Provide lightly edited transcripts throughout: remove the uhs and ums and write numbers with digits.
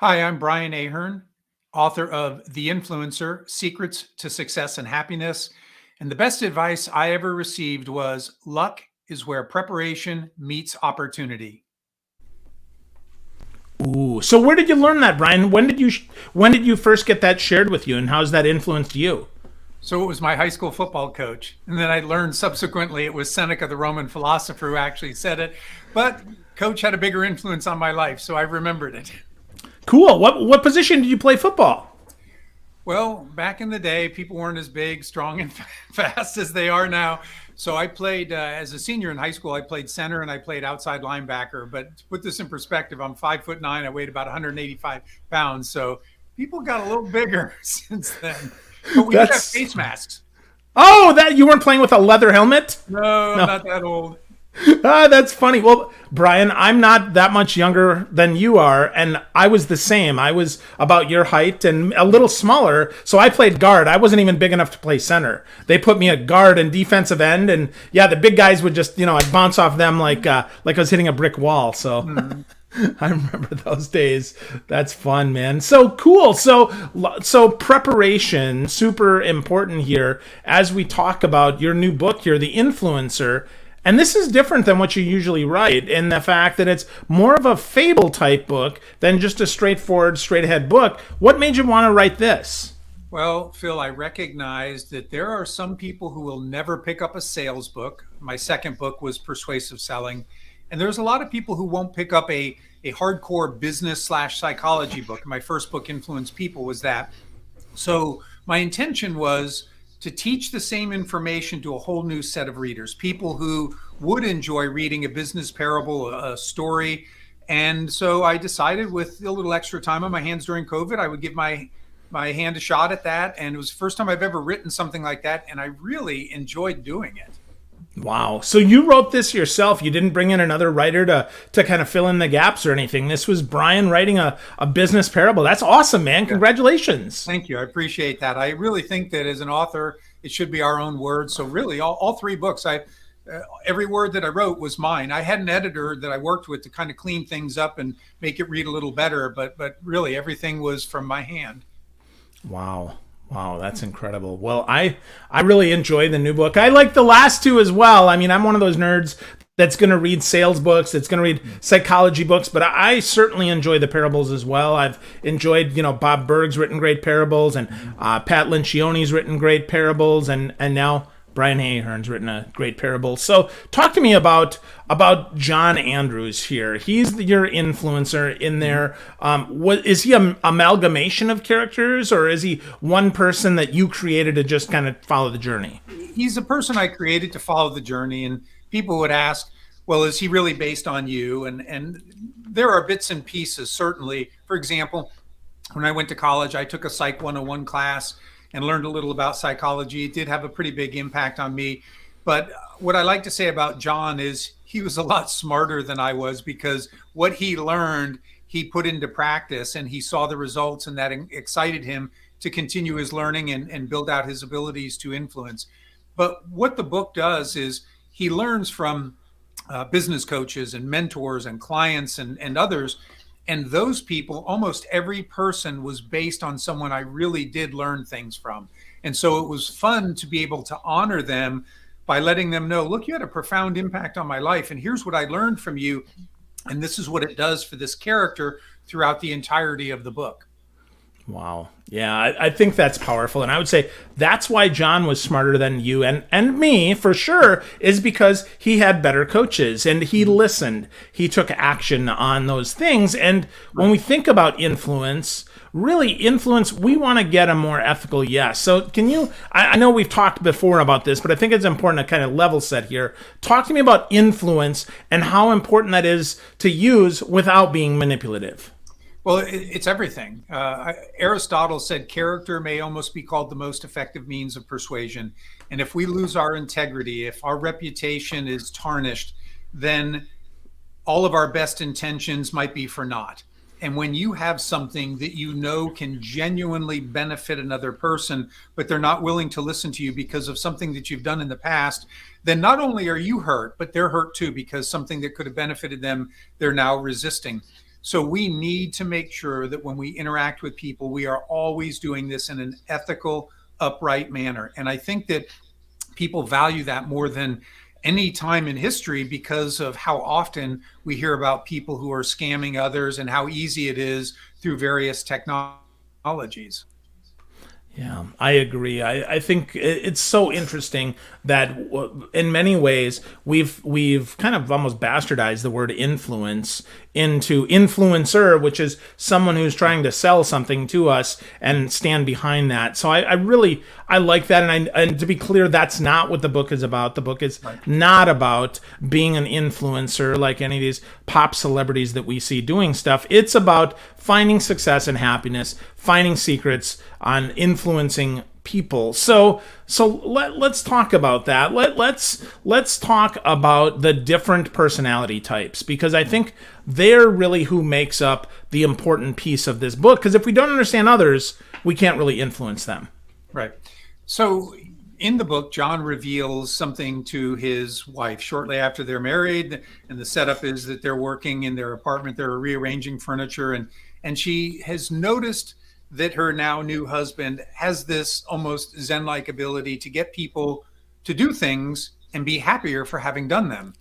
Hi, I'm Brian Ahearn, author of The Influencer: Secrets to Success and Happiness. And the best advice I ever received was luck is where preparation meets opportunity. Ooh, so where did you learn that, Brian? When did you first get that shared with you, and how's that influenced you? So it was my high school football coach. And then I learned subsequently it was Seneca, the Roman philosopher, who actually said it. But coach had a bigger influence on my life, so I remembered it. Cool. What position did you play football? Well, back in the day, people weren't as big, strong, and fast as they are now. So I played as a senior in high school. I played center and I played outside linebacker. But to put this in perspective, I'm 5'9". I weighed about 185 pounds. So people got a little bigger since then. But we did have That's face masks. that you weren't playing with a leather helmet? No, I'm No. not that old. That's funny. Well, Brian, I'm not that much younger than you are, and I was the same. I was about your height and a little smaller, so I played guard. I wasn't even big enough to play center. They put me at guard and defensive end, and yeah, the big guys would just, I'd bounce off them like I was hitting a brick wall. So I remember those days. That's fun, man. So cool. So preparation super important here as we talk about your new book here, The Influencer. And this is different than what you usually write in the fact that it's more of a fable type book than just a straightforward, straight ahead book. What made you want to write this? Well, Phil, I recognize that there are some people who will never pick up a sales book. My second book was Persuasive Selling. And there's a lot of people who won't pick up a hardcore business slash psychology book. My first book, Influence People, was that. So my intention was to teach the same information to a whole new set of readers, people who would enjoy reading a business parable, a story. And so I decided with a little extra time on my hands during COVID, I would give my hand a shot at that. And it was the first time I've ever written something like that. And I really enjoyed doing it. Wow. So you wrote this yourself. You didn't bring in another writer to kind of fill in the gaps or anything. This was Brian writing a business parable. That's awesome, man. Yeah. Congratulations. Thank you. I appreciate that. I really think that as an author, it should be our own words. So really, all three books, every word that I wrote was mine. I had an editor that I worked with to kind of clean things up and make it read a little better, but really everything was from my hand. Wow. Wow, that's incredible. Well, I really enjoy the new book. I like the last two as well. I mean, I'm one of those nerds that's going to read sales books, that's going to read psychology books, but I certainly enjoy the parables as well. I've enjoyed, Bob Berg's written great parables, and Pat Lencioni's written great parables, and now Brian Ahearn's written a great parable. So talk to me about John Andrews here. He's your influencer in there. What is he, an amalgamation of characters, or is he one person that you created to just kind of follow the journey? He's a person I created to follow the journey, and people would ask, well, is he really based on you? And there are bits and pieces, certainly. For example, when I went to college, I took a Psych 101 class and learned a little about psychology. It did have a pretty big impact on me. But what I like to say about John is he was a lot smarter than I was, because what he learned, he put into practice, and he saw the results, and that excited him to continue his learning and build out his abilities to influence. But what the book does is he learns from business coaches and mentors and clients and others. And those people, almost every person was based on someone I really did learn things from. And so it was fun to be able to honor them by letting them know, look, you had a profound impact on my life, and here's what I learned from you. And this is what it does for this character throughout the entirety of the book. Wow. Yeah, I think that's powerful. And I would say that's why John was smarter than you and me, for sure, is because he had better coaches and he listened. He took action on those things. And when we think about influence, really influence, we want to get a more ethical yes. So can you, I know we've talked before about this, but I think it's important to kind of level set here. Talk to me about influence and how important that is to use without being manipulative. Well, it's everything. Aristotle said character may almost be called the most effective means of persuasion. And if we lose our integrity, if our reputation is tarnished, then all of our best intentions might be for naught. And when you have something that you know can genuinely benefit another person, but they're not willing to listen to you because of something that you've done in the past, then not only are you hurt, but they're hurt too, because something that could have benefited them, they're now resisting. So we need to make sure that when we interact with people, we are always doing this in an ethical, upright manner. And I think that people value that more than any time in history because of how often we hear about people who are scamming others and how easy it is through various technologies. Yeah, I agree. I think it's so interesting that in many ways we've kind of almost bastardized the word influence into influencer, which is someone who's trying to sell something to us and stand behind that. So I really I like that, and to be clear, that's not what the book is about. The book is not about being an influencer like any of these pop celebrities that we see doing stuff. It's about finding success and happiness, finding secrets on influencing people. Let's talk about that. Let's talk about the different personality types, because I think they're really who makes up the important piece of this book, because if we don't understand others, we can't really influence them. Right. So in the book, John reveals something to his wife shortly after they're married. And the setup is that they're working in their apartment, they're rearranging furniture, and she has noticed that her now new husband has this almost Zen-like ability to get people to do things and be happier for having done them.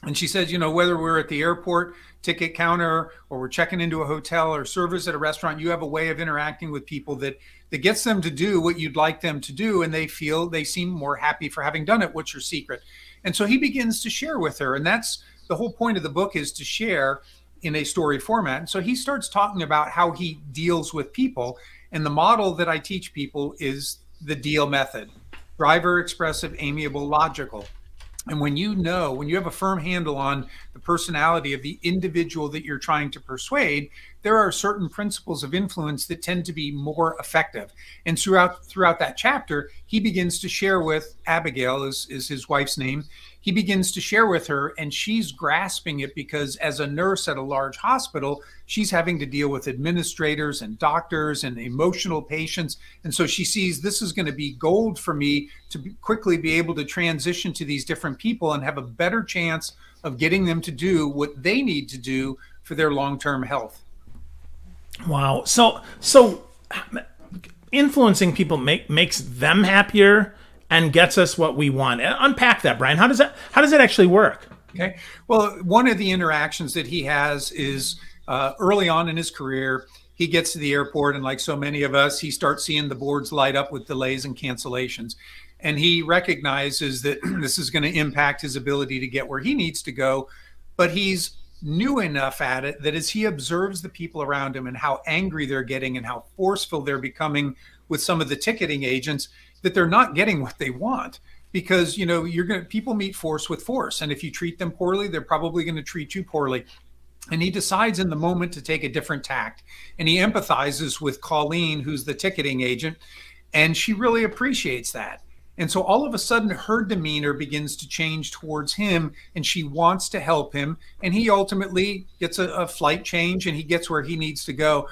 And she says, whether we're at the airport ticket counter or we're checking into a hotel or servers at a restaurant, you have a way of interacting with people that gets them to do what you'd like them to do. And they seem more happy for having done it. What's your secret? And so he begins to share with her. And that's the whole point of the book, is to share in a story format. And so he starts talking about how he deals with people. And the model that I teach people is the deal method: driver, expressive, amiable, logical. And when you have a firm handle on the personality of the individual that you're trying to persuade, there are certain principles of influence that tend to be more effective. And throughout that chapter, he begins to share with Abigail, is his wife's name. He begins to share with her, and she's grasping it because as a nurse at a large hospital, she's having to deal with administrators and doctors and emotional patients. And so she sees, this is going to be gold for me to quickly be able to transition to these different people and have a better chance of getting them to do what they need to do for their long-term health. Wow. So influencing people makes them happier and gets us what we want. Unpack that, Brian. How does that actually work? Okay. Well, one of the interactions that he has is early on in his career, he gets to the airport, and like so many of us, he starts seeing the boards light up with delays and cancellations. And he recognizes that this is going to impact his ability to get where he needs to go. But he's new enough at it that as he observes the people around him and how angry they're getting and how forceful they're becoming with some of the ticketing agents, that they're not getting what they want. Because people meet force with force, and if you treat them poorly, they're probably going to treat you poorly. And he decides in the moment to take a different tact, and he empathizes with Colleen, who's the ticketing agent, and she really appreciates that. And so all of a sudden her demeanor begins to change towards him, and she wants to help him, and he ultimately gets a flight change and he gets where he needs to go.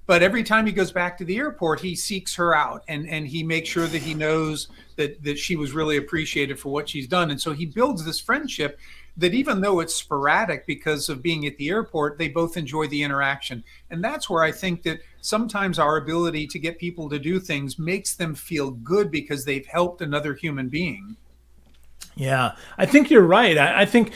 But every time he goes back to the airport, he seeks her out, and he makes sure that he knows that she was really appreciated for what she's done. And so he builds this friendship that, even though it's sporadic because of being at the airport, they both enjoy the interaction. And that's where I think that sometimes our ability to get people to do things makes them feel good because they've helped another human being. Yeah, I think you're right. I think,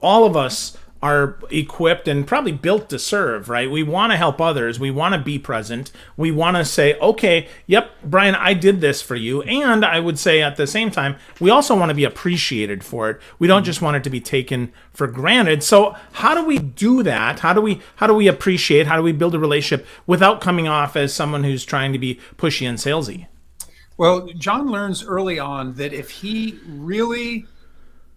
all of us are equipped and probably built to serve, right? We want to help others. We want to be present. We want to say, okay, yep, Brian, I did this for you. And I would say at the same time, we also want to be appreciated for it. We don't just want it to be taken for granted. So how do we do that? How do we appreciate? How do we build a relationship without coming off as someone who's trying to be pushy and salesy? Well, John learns early on that if he really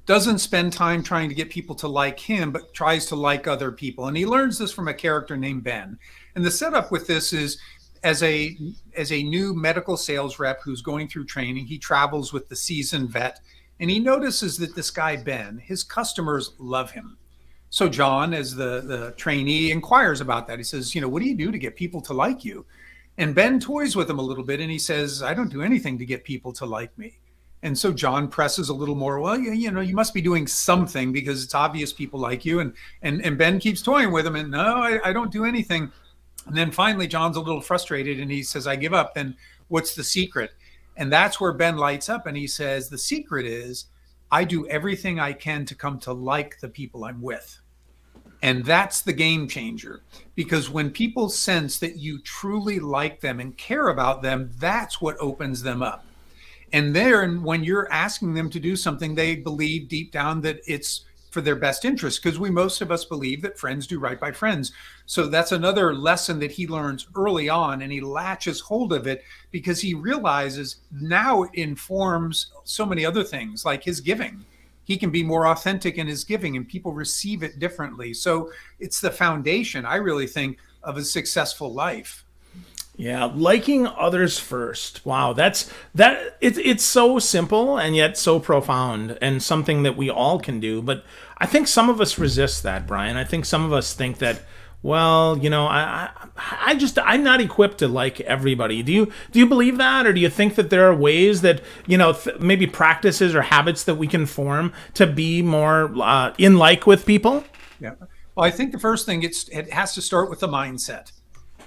doesn't spend time trying to get people to like him, but tries to like other people. And he learns this from a character named Ben. And the setup with this is, as a new medical sales rep who's going through training, he travels with the seasoned vet, and he notices that this guy, Ben, his customers love him. So John, as the trainee, inquires about that. He says, what do you do to get people to like you? And Ben toys with him a little bit, and he says, I don't do anything to get people to like me. And so John presses a little more. Well, you must be doing something because it's obvious people like you. And Ben keeps toying with him. And no, I don't do anything. And then finally, John's a little frustrated and he says, I give up. Then what's the secret? And that's where Ben lights up and he says, the secret is I do everything I can to come to like the people I'm with. And that's the game changer, because when people sense that you truly like them and care about them, that's what opens them up. And then when you're asking them to do something, they believe deep down that it's for their best interest, because most of us believe that friends do right by friends. So that's another lesson that he learns early on, and he latches hold of it because he realizes now it informs so many other things like his giving. He can be more authentic in his giving and people receive it differently. So it's the foundation, I really think, of a successful life. Yeah, liking others first. Wow, it's so simple and yet so profound and something that we all can do. But I think some of us resist that, Brian. I think some of us think that, well, I'm not equipped to like everybody. Do you believe that, or do you think that there are ways that maybe practices or habits that we can form to be more in like with people? Yeah. Well, I think the first thing it has to start with the mindset.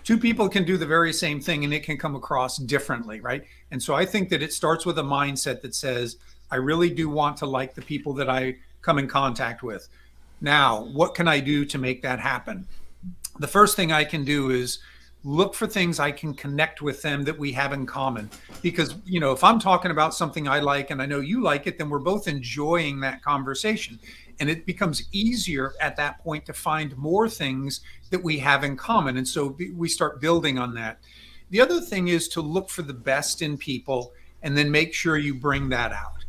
Two people can do the very same thing and it can come across differently, right? And so I think that it starts with a mindset that says, I really do want to like the people that I come in contact with. Now, what can I do to make that happen? The first thing I can do is look for things I can connect with them that we have in common. Because, if I'm talking about something I like and I know you like it, then we're both enjoying that conversation. And it becomes easier at that point to find more things that we have in common. And so we start building on that. The other thing is to look for the best in people and then make sure you bring that out.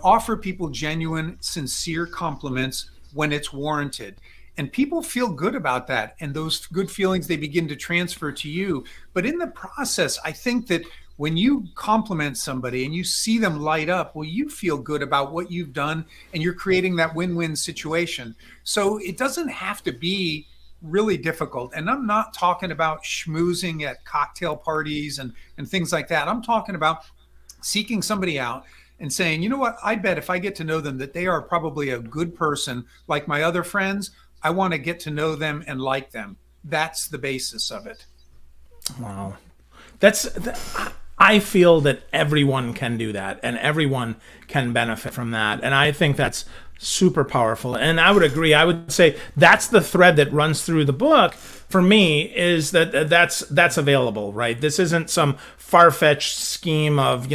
Offer people genuine, sincere compliments when it's warranted. And people feel good about that. And those good feelings, they begin to transfer to you. But in the process, I think that when you compliment somebody and you see them light up, well, you feel good about what you've done and you're creating that win-win situation. So it doesn't have to be really difficult. And I'm not talking about schmoozing at cocktail parties and things like that. I'm talking about seeking somebody out and saying, you know what, I bet if I get to know them that they are probably a good person like my other friends. I want to get to know them and like them. That's the basis of it. Wow. I feel that everyone can do that and everyone can benefit from that. And I think that's super powerful. And I would agree. I would say that's the thread that runs through the book for me, is that's available, right? This isn't some far-fetched scheme of,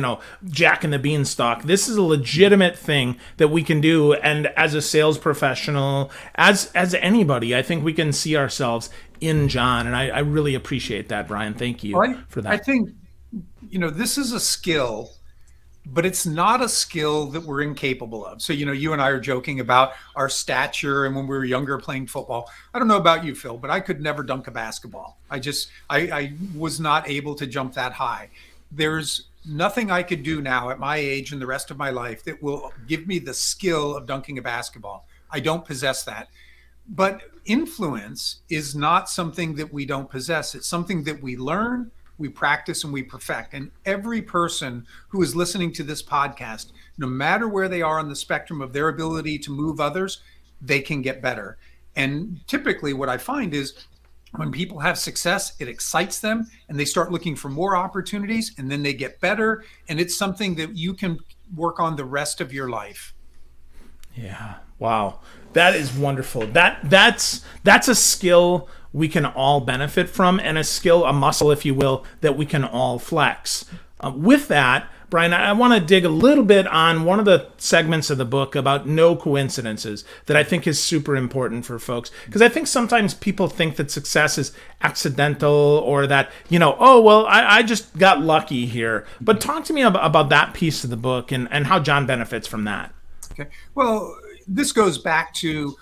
Jack and the Beanstalk. This is a legitimate thing that we can do. And as a sales professional, as anybody, I think we can see ourselves in John. And I really appreciate that, Brian. Thank you for that. I think, this is a skill, but it's not a skill that we're incapable of. So, you and I are joking about our stature and when we were younger playing football. I don't know about you, Phil, but I could never dunk a basketball. I was not able to jump that high. There's nothing I could do now at my age and the rest of my life that will give me the skill of dunking a basketball. I don't possess that. But influence is not something that we don't possess. It's something that we learn, we practice, and we perfect. And every person who is listening to this podcast, no matter where they are on the spectrum of their ability to move others, they can get better. And typically what I find is when people have success, it excites them and they start looking for more opportunities, and then they get better. And it's something that you can work on the rest of your life. Yeah. Wow. That is wonderful. That's a skill we can all benefit from, and a muscle, if you will, that we can all flex. With that, Brian, I want to dig a little bit on one of the segments of the book about no coincidences that I think is super important for folks. Because I think sometimes people think that success is accidental, or that, I just got lucky here. But talk to me about that piece of the book and how John benefits from that. Okay. Well, this goes back to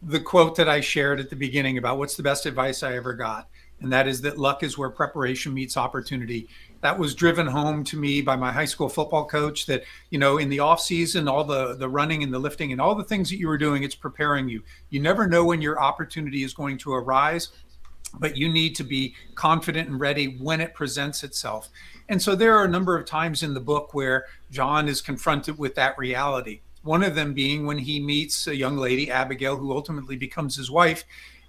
the quote that I shared at the beginning about what's the best advice I ever got. And that is that luck is where preparation meets opportunity. That was driven home to me by my high school football coach, that, in the off season, all the running and the lifting and all the things that you were doing, it's preparing you. You never know when your opportunity is going to arise. but you need to be confident and ready when it presents itself. And so there are a number of times in the book where John is confronted with that reality. One of them being when he meets a young lady, Abigail, who ultimately becomes his wife,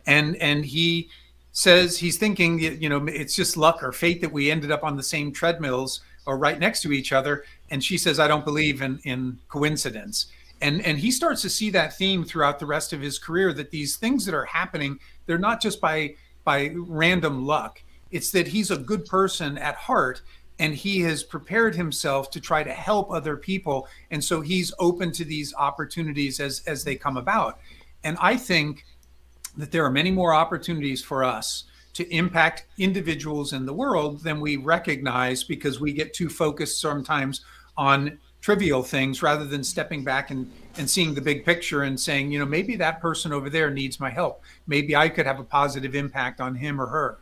and he says he's thinking, it's just luck or fate that we ended up on the same treadmills or right next to each other. And she says, I don't believe in coincidence. And he starts to see that theme throughout the rest of his career, that these things that are happening, they're not just by random luck. It's that he's a good person at heart, and he has prepared himself to try to help other people. And so he's open to these opportunities as they come about. And I think that there are many more opportunities for us to impact individuals in the world than we recognize, because we get too focused sometimes on trivial things rather than stepping back and seeing the big picture and saying, maybe that person over there needs my help. Maybe I could have a positive impact on him or her.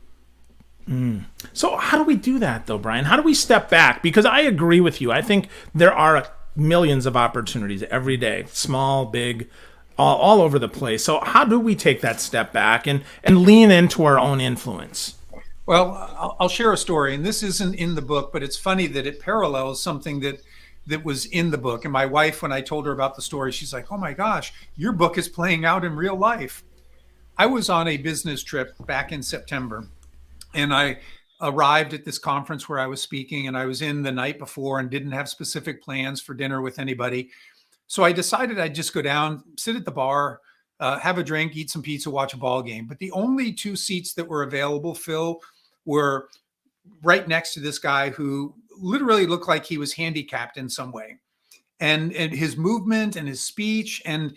So how do we do that though, Brian? How do we step back? Because I agree with you. I think there are millions of opportunities every day, small, big, all over the place. So how do we take that step back and lean into our own influence? Well, I'll share a story, and this isn't in the book, but it's funny that it parallels something that was in the book. And my wife, when I told her about the story, she's like, "Oh my gosh, your book is playing out in real life." I was on a business trip back in September, and I arrived at this conference where I was speaking, and I was in the night before and didn't have specific plans for dinner with anybody. So I decided I'd just go down, sit at the bar, have a drink, eat some pizza, watch a ball game. But the only two seats that were available, Phil, were right next to this guy who literally looked like he was handicapped in some way. And his movement and his speech, and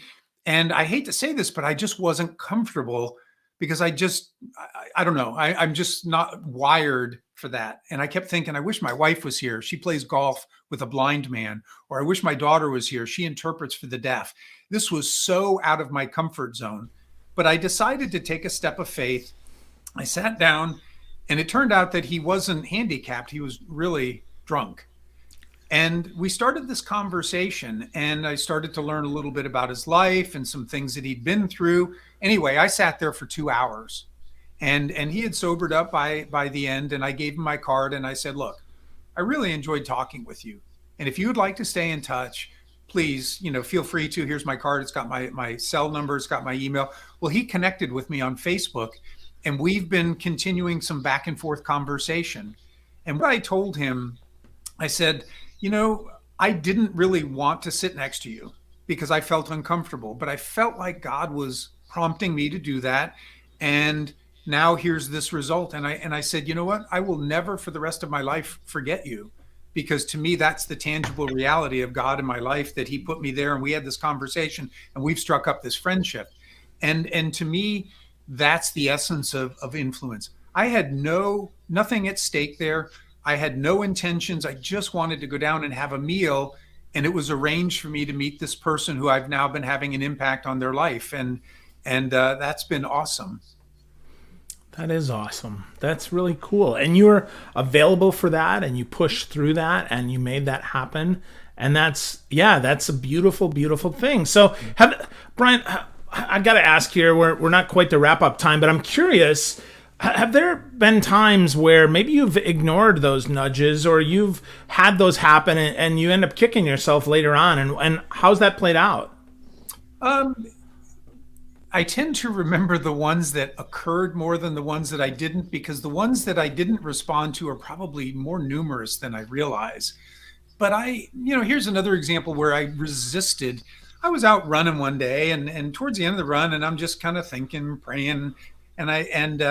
I hate to say this, but I just wasn't comfortable, because I don't know, I'm just not wired for that. And I kept thinking, I wish my wife was here. She plays golf with a blind man. Or I wish my daughter was here. She interprets for the deaf. This was so out of my comfort zone. But I decided to take a step of faith. I sat down, and it turned out that he wasn't handicapped. He was really drunk. And we started this conversation, and I started to learn a little bit about his life and some things that he'd been through. Anyway, I sat there for 2 hours, and he had sobered up by the end. And I gave him my card, and I said, "Look, I really enjoyed talking with you. And if you would like to stay in touch, please, feel free to. Here's my card. It's got my cell number. It's got my email." Well, he connected with me on Facebook, and we've been continuing some back and forth conversation. And what I told him, I said, I didn't really want to sit next to you because I felt uncomfortable, but I felt like God was prompting me to do that. And now here's this result. And I said, you know what? I will never for the rest of my life forget you, because to me, that's the tangible reality of God in my life, that he put me there and we had this conversation and we've struck up this friendship. And to me, that's the essence of influence. I had nothing at stake there. I had no intentions. I just wanted to go down and have a meal. And it was arranged for me to meet this person who I've now been having an impact on their life. And that's been awesome. That is awesome. That's really cool. And you were available for that, and you pushed through that, and you made that happen. And that's a beautiful, beautiful thing. So, Brian, I got to ask here, we're not quite to wrap up time, but I'm curious, have there been times where maybe you've ignored those nudges, or you've had those happen and you end up kicking yourself later on? And how's that played out? I tend to remember the ones that occurred more than the ones that I didn't, because the ones that I didn't respond to are probably more numerous than I realize. But here's another example where I resisted. I was out running one day, and towards the end of the run, and I'm just kind of thinking, praying, and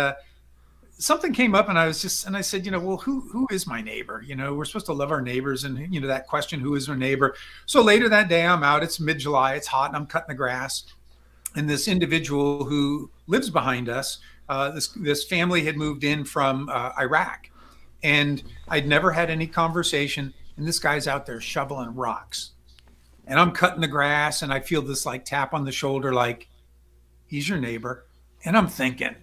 something came up, and I said, well, who is my neighbor? We're supposed to love our neighbors, and that question, who is our neighbor? So later that day, I'm out. It's mid-July. It's hot, and I'm cutting the grass. And this individual who lives behind us, this family had moved in from Iraq, and I'd never had any conversation. And this guy's out there shoveling rocks, and I'm cutting the grass, and I feel this like tap on the shoulder, like, he's your neighbor. And I'm thinking,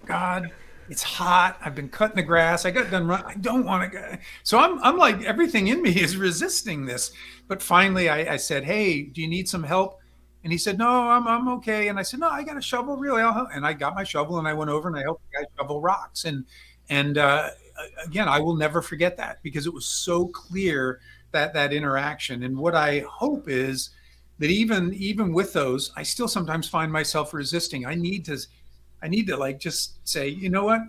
God, it's hot. I've been cutting the grass. I got done running. I don't want to go. So I'm like, everything in me is resisting this. But finally I said, hey, do you need some help? And he said, no, I'm okay. And I said, no, I got a shovel, really. I'll help. And I got my shovel and I went over and I helped the guy shovel rocks. And again, I will never forget that because it was so clear that interaction. And what I hope is that even with those, I still sometimes find myself resisting. I need to like just say, you know what?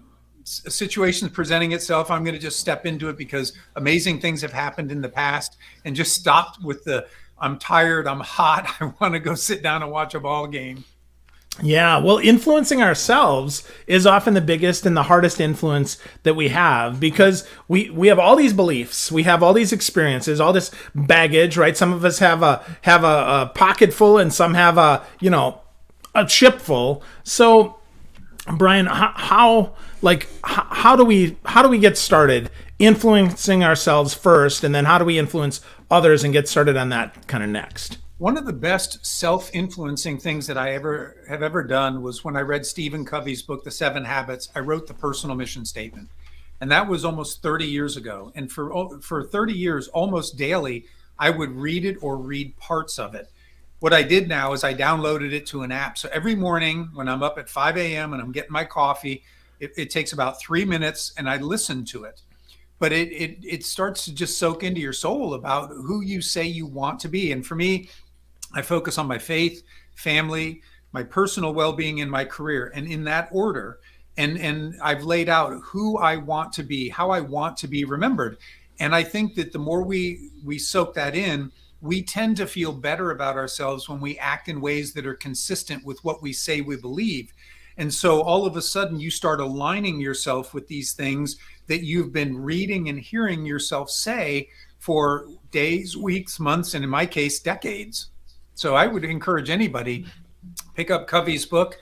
A situation is presenting itself. I'm going to just step into it because amazing things have happened in the past, and just stop with the I'm tired, I'm hot, I want to go sit down and watch a ball game. Yeah, well, influencing ourselves is often the biggest and the hardest influence that we have because we have all these beliefs, we have all these experiences, all this baggage, right? Some of us have a pocket full, and some have a ship full. So, Brian, how do we get started influencing ourselves first, and then how do we influence others and get started on that kind of next? One of the best self-influencing things that I ever done was when I read Stephen Covey's book, The 7 Habits. I wrote the personal mission statement, and that was almost 30 years ago. And for 30 years, almost daily, I would read it or read parts of it. What I did now is I downloaded it to an app. So every morning when I'm up at 5 a.m. and I'm getting my coffee, it takes about 3 minutes, and I listen to it. But it starts to just soak into your soul about who you say you want to be. And for me, I focus on my faith, family, my personal well-being, and my career, and in that order. And I've laid out who I want to be, how I want to be remembered. And I think that the more we soak that in, we tend to feel better about ourselves when we act in ways that are consistent with what we say we believe. And so all of a sudden you start aligning yourself with these things that you've been reading and hearing yourself say for days, weeks, months, and in my case, decades. So I would encourage anybody, pick up Covey's book,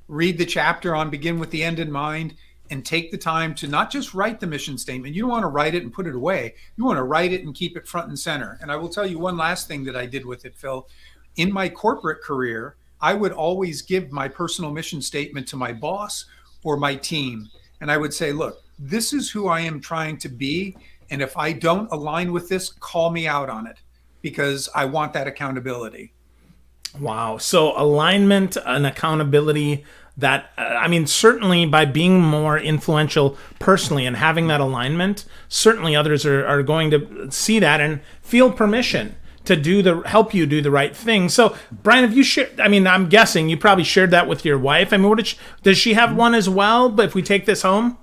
read the chapter on Begin with the End in Mind, and take the time to not just write the mission statement. You don't want to write it and put it away. You want to write it and keep it front and center. And I will tell you one last thing that I did with it, Phil. In my corporate career, I would always give my personal mission statement to my boss or my team. And I would say, look, this is who I am trying to be. And if I don't align with this, call me out on it because I want that accountability. Wow. So alignment and accountability, that, I mean, certainly by being more influential personally and having that alignment, certainly others are going to see that and feel permission to help you do the right thing. So, Brian, have you shared, I mean, I'm guessing you probably shared that with your wife. I mean, does she have one as well? But if we take this home?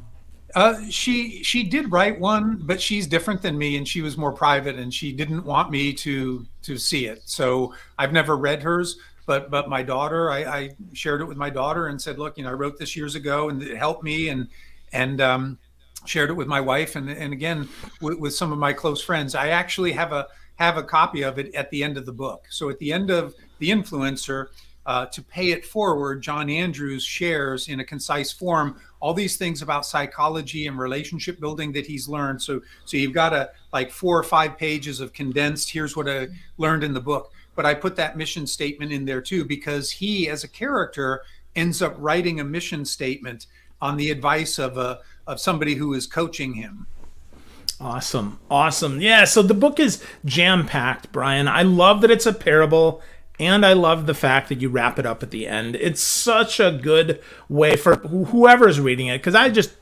She did write one, but she's different than me, and she was more private, and she didn't want me to see it. So I've never read hers. But my daughter, I shared it with my daughter and said, look, I wrote this years ago, and it helped me, and shared it with my wife, and again with some of my close friends. I actually have a copy of it at the end of the book. So at the end of The Influencer, to pay it forward, John Andrews shares in a concise form all these things about psychology and relationship building that he's learned. So you've got like 4 or 5 pages of condensed, here's what I learned in the book. But I put that mission statement in there too, because he, as a character, ends up writing a mission statement on the advice of somebody who is coaching him. Awesome. Yeah, so the book is jam-packed, Brian. I love that it's a parable, and I love the fact that you wrap it up at the end. It's such a good way for whoever's reading it, because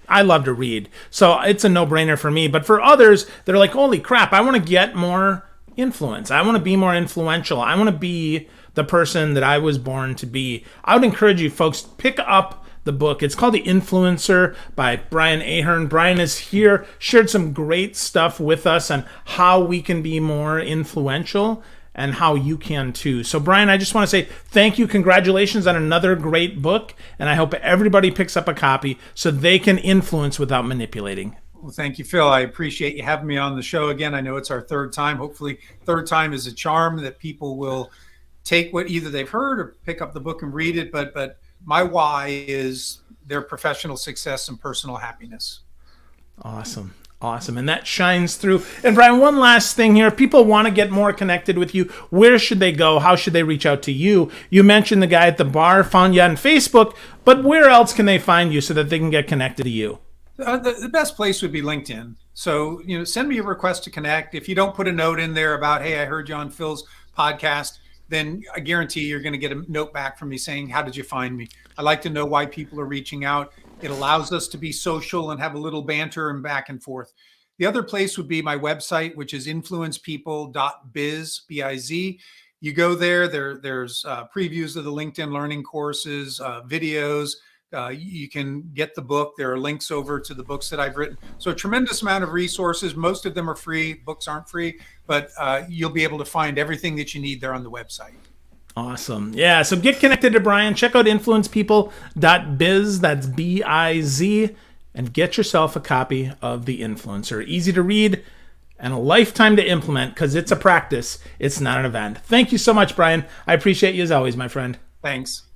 I love to read. So it's a no-brainer for me. But for others, they're like, holy crap, I want to get more influence. I want to be more influential. I want to be the person that I was born to be. I would encourage you folks, pick up the book. It's called The Influencer by Brian Ahearn. Brian is here, shared some great stuff with us on how we can be more influential and how you can too. So Brian, I just want to say thank you. Congratulations on another great book. And I hope everybody picks up a copy so they can influence without manipulating. Well, thank you, Phil. I appreciate you having me on the show again. I know it's our third time. Hopefully third time is a charm that people will take what either they've heard or pick up the book and read it. But my why is their professional success and personal happiness. Awesome. And that shines through. And Brian, one last thing here. If people want to get more connected with you, where should they go? How should they reach out to you? You mentioned the guy at the bar found you on Facebook, but where else can they find you so that they can get connected to you? The best place would be LinkedIn. So, send me a request to connect. If you don't put a note in there about, hey, I heard you on Phil's podcast, then I guarantee you're going to get a note back from me saying, how did you find me? I like to know why people are reaching out. It allows us to be social and have a little banter and back and forth. The other place would be my website, which is influencepeople.biz, B-I-Z. You go there, there's previews of the LinkedIn learning courses, videos. You can get the book. There are links over to the books that I've written. So a tremendous amount of resources. Most of them are free. Books aren't free, but you'll be able to find everything that you need there on the website. Awesome. Yeah, so get connected to Brian. Check out influencepeople.biz, that's B-I-Z, and get yourself a copy of The Influencer. Easy to read and a lifetime to implement because it's a practice. It's not an event. Thank you so much, Brian. I appreciate you as always, my friend. Thanks.